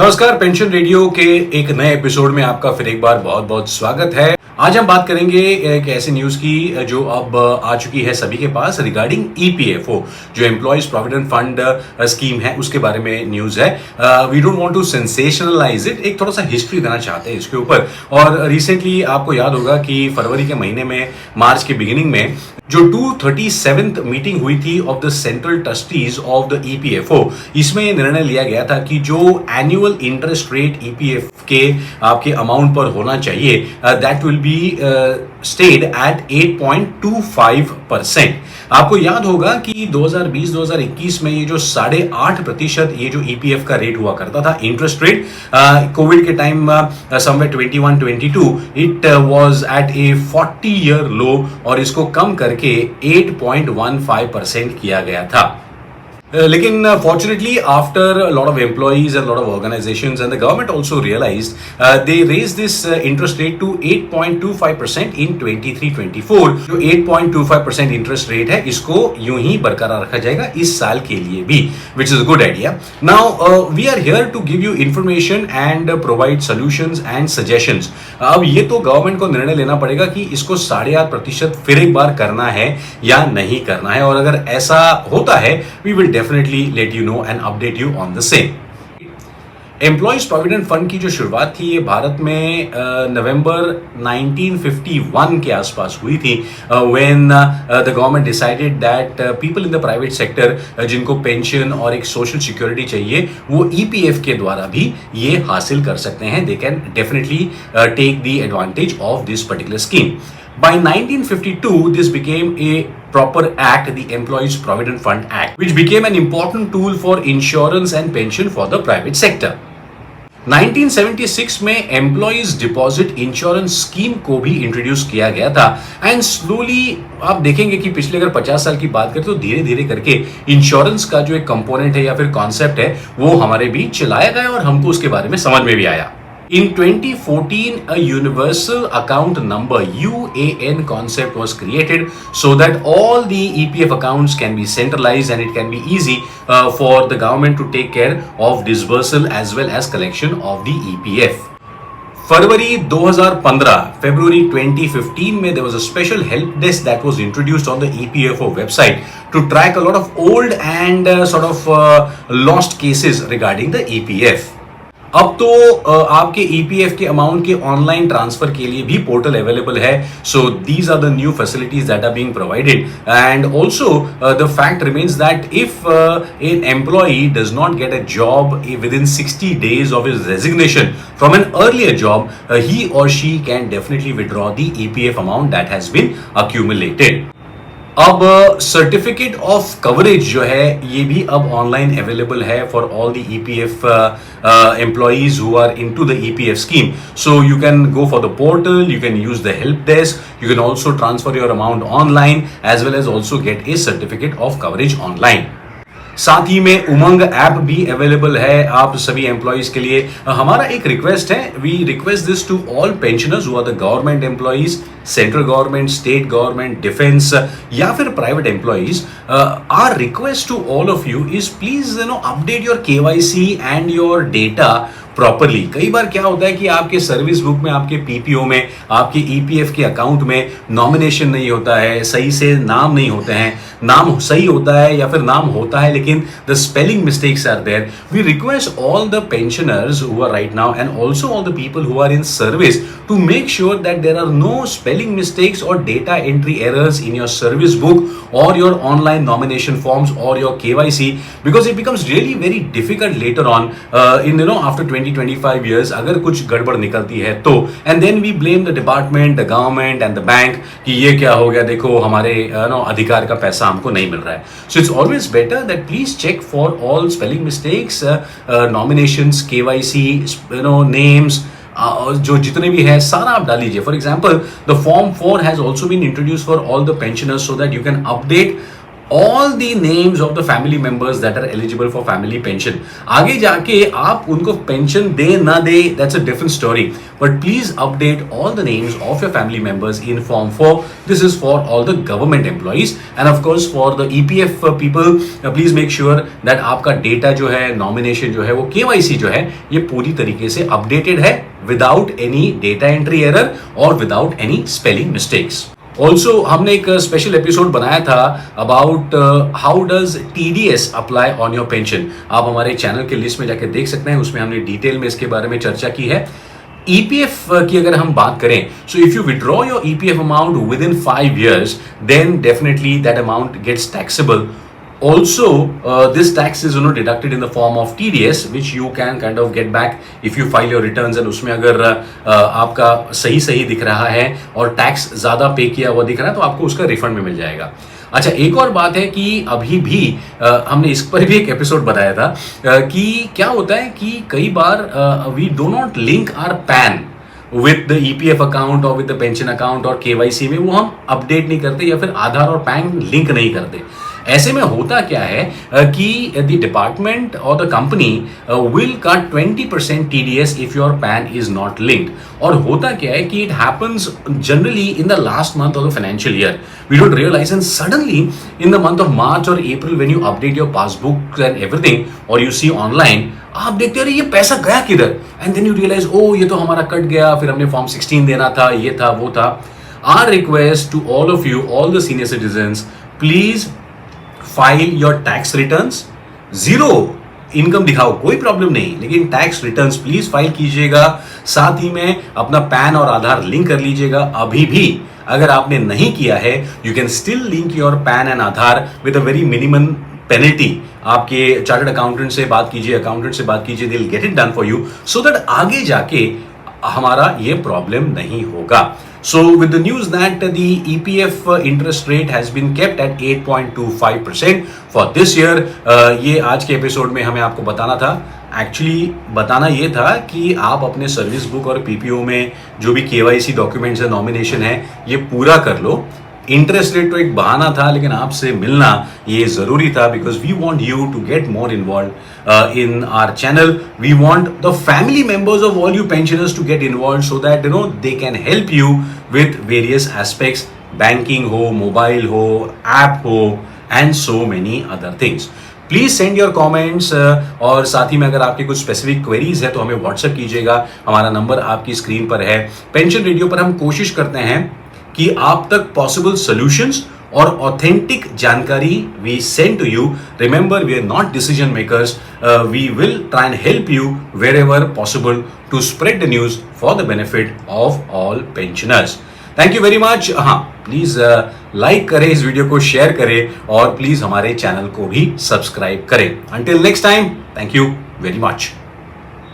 नमस्कार, pension radio के एक नए एपिसोड में आपका फिर एक बार बहुत बहुत स्वागत है। आज हम बात करेंगे एक ऐसी न्यूज की जो अब आ चुकी है सभी के पास रिगार्डिंग ईपीएफओ, जो एम्प्लॉयज प्रोविडेंट फंड स्कीम है, उसके बारे में न्यूज है। We don't want to sensationalize it, एक थोड़ा सा हिस्ट्री देना चाहते हैं इसके ऊपर। और रिसेंटली आपको याद होगा कि फरवरी के महीने में, मार्च के बिगिनिंग में जो 237th मीटिंग हुई थी of the central trustees of the EPFO, इसमें निर्णय लिया गया था कि जो एनुअल इंटरेस्ट रेट ईपीएफ के आपके अमाउंट पर होना चाहिए, that will be stayed at 8.25%। आपको याद होगा कि 2020-2021 में ये जो 8.5% ये जो ईपीएफ का रेट हुआ करता था, इंटरेस्ट रेट, कोविड के time somewhere 21-22 it was at A 40-year लो, और इसको कम करके 8.15% किया गया था। लेकिन fortunately after a lot of employees and a lot of organizations and the government also realized, they raised this interest rate to 8.25% in 23-24। जो 8.25% interest rate है, इसको यूं ही बरकरार रखा जाएगा इस साल के लिए भी, which is a good idea। Now we are here to give you information and provide solutions and suggestions। अब ये तो गवर्नमेंट को निर्णय लेना पड़ेगा कि इसको 8.5% फिर एक बार करना है या नहीं करना है, और अगर ऐसा होता है we will definitely let you know and update you on the same। Employees provident fund की जो शुरुआत थी, ये भारत में नवंबर 1951 के आसपास हुई थी, when the government decided that people in the private sector जिनको पेंशन और एक सोशल सिक्योरिटी चाहिए, वो ईपीएफ के द्वारा भी ये हासिल कर सकते हैं। They can definitely take the advantage of this particular scheme. By 1952, this became a proper act, the Employees Provident Fund Act, which became an important tool for insurance and pension for the private sector। 1976 में employees deposit insurance scheme को भी introduce किया गया था, and slowly आप देखेंगे कि पिछले अगर 50 साल की बात करें तो धीरे धीरे करके इंश्योरेंस का जो एक कंपोनेंट है या फिर कॉन्सेप्ट है, वो हमारे बीच चलाया गया और हमको उसके बारे में समझ में भी आया। In 2014, a universal account number UAN concept was created so that all the EPF accounts can be centralized and it can be easy for the government to take care of disbursal as well as collection of the EPF। February 2015, February 2015 में there was a special help desk that was introduced on the EPFO website to track a lot of old and lost cases regarding the EPF। अब तो आपके EPF के amount के online transfer के लिए भी portal available है। So these are the new facilities that are being provided, and also the fact remains that if an employee does not get a job within 60 days of his resignation from an earlier job, he or she can definitely withdraw the EPF amount that has been accumulated। अब certificate of coverage जो है, ये भी अब online available है for all the EPF employees who are into the EPF scheme. So you can go for the portal, you can use the help desk, you can also transfer your amount online as well as also get a certificate of coverage online. साथ ही में उमंग app भी available है आप सभी employees के लिए। हमारा एक रिक्वेस्ट है, we request this to all pensioners who are the government employees, central government, state government, defence या फिर private employees. Our request to all of you is please update your KYC and your data properly. कई बार क्या होता है कि आपके service book में, आपके पीपीओ में, आपके ईपीएफ के अकाउंट में नॉमिनेशन नहीं होता है, सही से नाम नहीं होते हैं, नाम सही होता है या फिर नाम होता है लेकिन the spelling mistakes are there. We request all the pensioners who are right now and also all the people who are in service to make sure that there are no spelling mistakes or data entry errors in your service book or your online nomination forms or your KYC, because it becomes really very difficult later on in after 20-25 years अगर कुछ गड़बड़ निकलती है तो, and then we blame the department, the government and the bank कि ये क्या हो गया, देखो हमारे अधिकार का पैसा हमको नहीं मिल रहा है। So it's always better that please check for all spelling mistakes, nominations, KYC, names, जो जितने भी है सारा आप डाल लीजिए। For example the form 4 has also been introduce for all the pensioners so that you can update all the names of the family members that are eligible for family pension. आगे जाके आप उनको pension दे ना दे, that's a different story. But please update all the names of your family members in Form 4. This is for all the government employees. And of course for the EPF people, please make sure that आपका data जो है, nomination जो है, वो KYC जो है, ये पूरी तरीके से updated है without any data entry error or without any spelling mistakes. Also हमने एक स्पेशल एपिसोड बनाया था about how does TDS apply on your pension. आप हमारे चैनल के लिस्ट में जाके देख सकते हैं, उसमें हमने डिटेल में इसके बारे में चर्चा की है. EPF की अगर हम बात करें, so if you withdraw your EPF amount within 5 years, then definitely that amount gets taxable. Also, this tax is deducted in the form of TDS, which you can kind of get back if you file your returns. and उसमें अगर आपका सही दिख रहा है और tax ज़्यादा पे किया हुआ दिख रहा है तो आपको उसका रिफंड में मिल जाएगा. अच्छा, एक और बात है कि अभी भी हमने इस पर भी एक एपिसोड बताया था कि क्या होता है कि कई बार we do not link our PAN with the EPF account or with the pension account और KYC में वो हम अपडेट नहीं करते या फिर आधार और पैन लिंक नहीं करते. ऐसे में होता क्या है कि the department or the company will cut 20% TDS if your PAN is not linked. और होता क्या है कि it happens generally in the last month of the financial year. We don't realise and suddenly in the month of March or April when you update your passbook and everything or you see online, आप देखते रहे ये पैसा गया किधर, and then you realise ओ ये तो हमारा कट गया, फिर हमने फॉर्म 16 देना था, ये था वो था. Our request to all of you, all the senior citizens, please file your tax returns. Zero income दिखाओ, कोई प्रॉब्लम नहीं, लेकिन टैक्स रिटर्न्स प्लीज फाइल कीजिएगा. साथ ही में अपना पैन और आधार लिंक कर लीजिएगा. अभी भी अगर आपने नहीं किया है, you can still link your pan and Aadhaar with a very minimum penalty. आपके चार्टर्ड अकाउंटेंट से बात कीजिए, अकाउंटेंट से बात कीजिए, they will get it done for you so that आगे जाके हमारा ये प्रॉब्लम नहीं होगा. So with the news that the EPF interest rate has been kept at 8.25% for this year, ये आज के एपिसोड में हमें आपको बताना था. एक्चुअली बताना ये था कि आप अपने सर्विस बुक और PPO में जो भी KYC डॉक्यूमेंट्स है, नॉमिनेशन है, ये पूरा कर लो. इंटरेस्ट रेट तो एक बहाना था, लेकिन आपसे मिलना ये जरूरी था because we want you to get more involve in our channel. We want the family members of all you pensioners to get involve so that you know they can help you with various aspects. Banking हो, mobile हो, app हो and so many other things. Please send your comments और साथ ही में अगर आपकी कुछ स्पेसिफिक क्वेरीज है तो हमें व्हाट्सएप कीजिएगा. हमारा नंबर आपकी स्क्रीन पर है. पेंशन रेडियो पर हम कोशिश करते हैं कि आप तक पॉसिबल सॉल्यूशंस और ऑथेंटिक जानकारी we send to you. Remember, we are not decision makers. We will try and help you wherever possible to spread the news for the benefit of all pensioners. Thank you very much. हाँ, please like करें इस video को, share करें और please हमारे channel को भी subscribe करें. Until next time, thank you very much.